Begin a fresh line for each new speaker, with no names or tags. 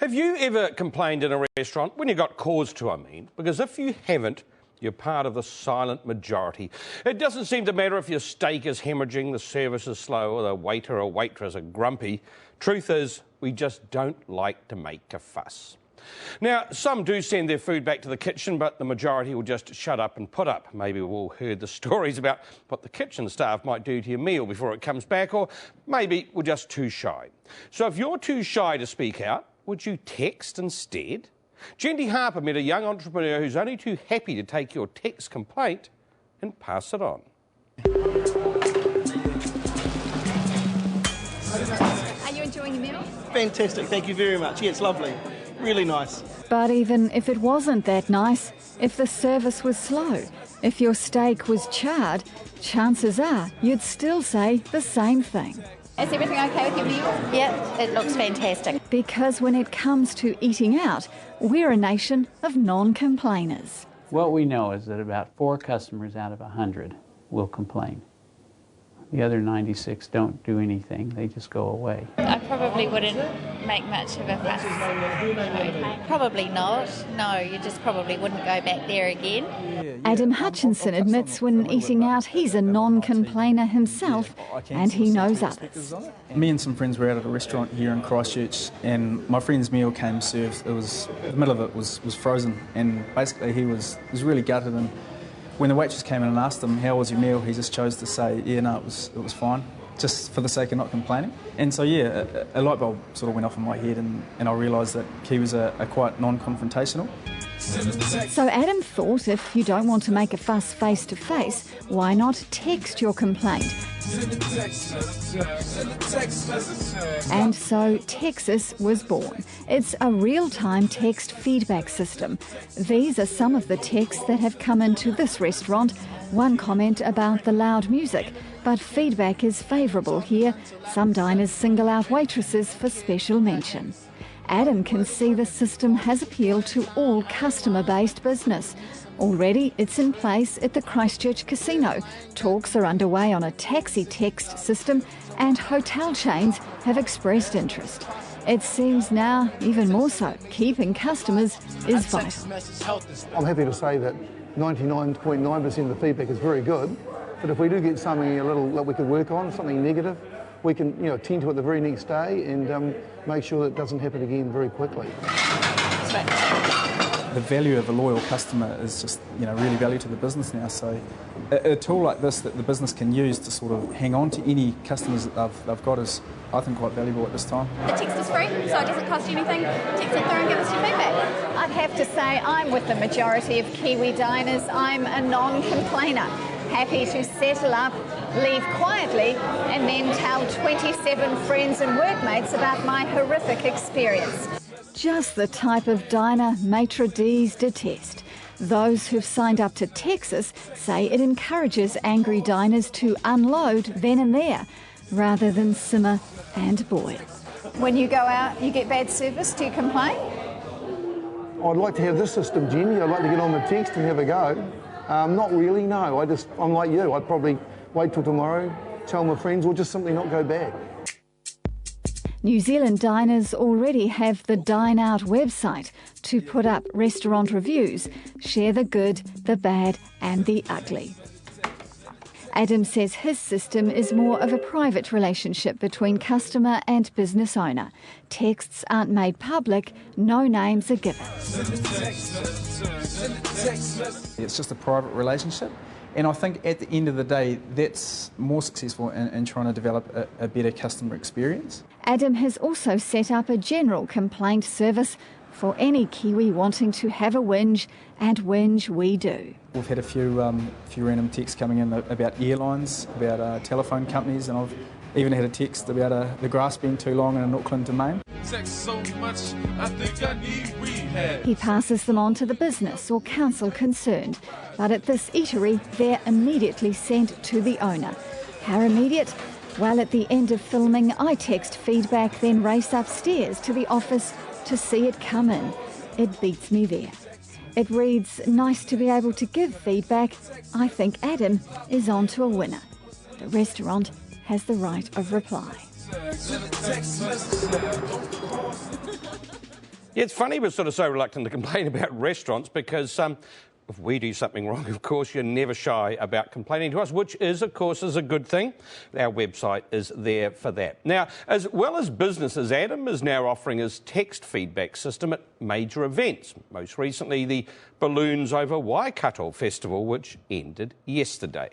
Have you ever complained in a restaurant when you got cause to, I mean? Because if you haven't, you're part of the silent majority. It doesn't seem to matter if your steak is hemorrhaging, the service is slow, or the waiter or waitress are grumpy. Truth is, we just don't like to make a fuss. Now, some do send their food back to the kitchen, but the majority will just shut up and put up. Maybe we've all heard the stories about what the kitchen staff might do to your meal before it comes back, or maybe we're just too shy. So if you're too shy to speak out, would you text instead? Jendy Harper met a young entrepreneur who's only too happy to take your text complaint and pass it on.
Are you enjoying your meal?
Fantastic, thank you very much. Yeah, it's lovely. Really nice.
But even if it wasn't that nice, if the service was slow, if your steak was charred, chances are you'd still say the same thing.
Is everything okay with your meal? Yeah, it looks fantastic.
Because when it comes to eating out, we're a nation of non-complainers.
What we know is that about 4 customers out of 100 will complain. The other 96 don't do anything, they just go away.
I probably wouldn't make much of a fuss. Probably not. No, you just probably wouldn't go back there again.
Adam Hutchinson admits when eating out he's a non-complainer himself and he knows others.
Me and some friends were out at a restaurant here in Christchurch and my friend's meal came served. The middle of it was frozen and basically he was really gutted, and when the waitress came in and asked him, how was your meal, he just chose to say, yeah, no, it was fine, just for the sake of not complaining. And so, yeah, a light bulb sort of went off in my head and I realised that Kiwis are quite non-confrontational.
So Adam thought if you don't want to make a fuss face-to-face, why not text your complaint? And so Texas was born. It's a real-time text feedback system. These are some of the texts that have come into this restaurant. One comment about the loud music, but feedback is favourable here. Some diners single out waitresses for special mention. Adam can see the system has appealed to all customer-based business. Already it's in place at the Christchurch Casino. Talks are underway on a taxi text system and hotel chains have expressed interest. It seems now, even more so, keeping customers is vital.
I'm happy to say that 99.9% of the feedback is very good, but if we do get something a little that we could work on, something negative, we can attend to it the very next day and make sure that it doesn't happen again very quickly.
The value of a loyal customer is just really valued to the business now. So a tool like this that the business can use to sort of hang on to any customers that they've got is, I think, quite valuable at this time.
The text is free, so it doesn't cost you anything. Text it through and give us your feedback.
I'd have to say I'm with the majority of Kiwi diners. I'm a non-complainer. Happy to settle up, leave quietly, and then tell 27 friends and workmates about my horrific experience. Just the type of diner maitre d's detest. Those who've signed up to Texas say it encourages angry diners to unload then and there, rather than simmer and boil. When you go out, you get bad service, do you complain?
I'd like to have this system, Jenny. I'd like to get on the text and have a go. Not really, no. I'm like you. I'd probably wait till tomorrow, tell my friends, or just simply not go back.
New Zealand diners already have the Dine Out website to put up restaurant reviews, share the good, the bad and the ugly. Adam says his system is more of a private relationship between customer and business owner. Texts aren't made public, no names are given.
It's just a private relationship, and I think at the end of the day that's more successful in trying to develop a better customer experience.
Adam has also set up a general complaint service for any Kiwi wanting to have a whinge, and whinge we do.
We've had a few random texts coming in about airlines, about telephone companies, and I've even had a text about the grass being too long in an Auckland domain.
He passes them on to the business or council concerned, but at this eatery they're immediately sent to the owner. How immediate? Well, at the end of filming, I text feedback, then race upstairs to the office to see it come in. It beats me there. It reads, nice to be able to give feedback. I think Adam is on to a winner. The restaurant has the right of reply.
Yeah, it's funny we're sort of so reluctant to complain about restaurants because if we do something wrong, of course, you're never shy about complaining to us, which is, of course, is a good thing. Our website is there for that. Now, as well as businesses, Adam is now offering his text feedback system at major events. Most recently, the Balloons Over Waikato Festival, which ended yesterday.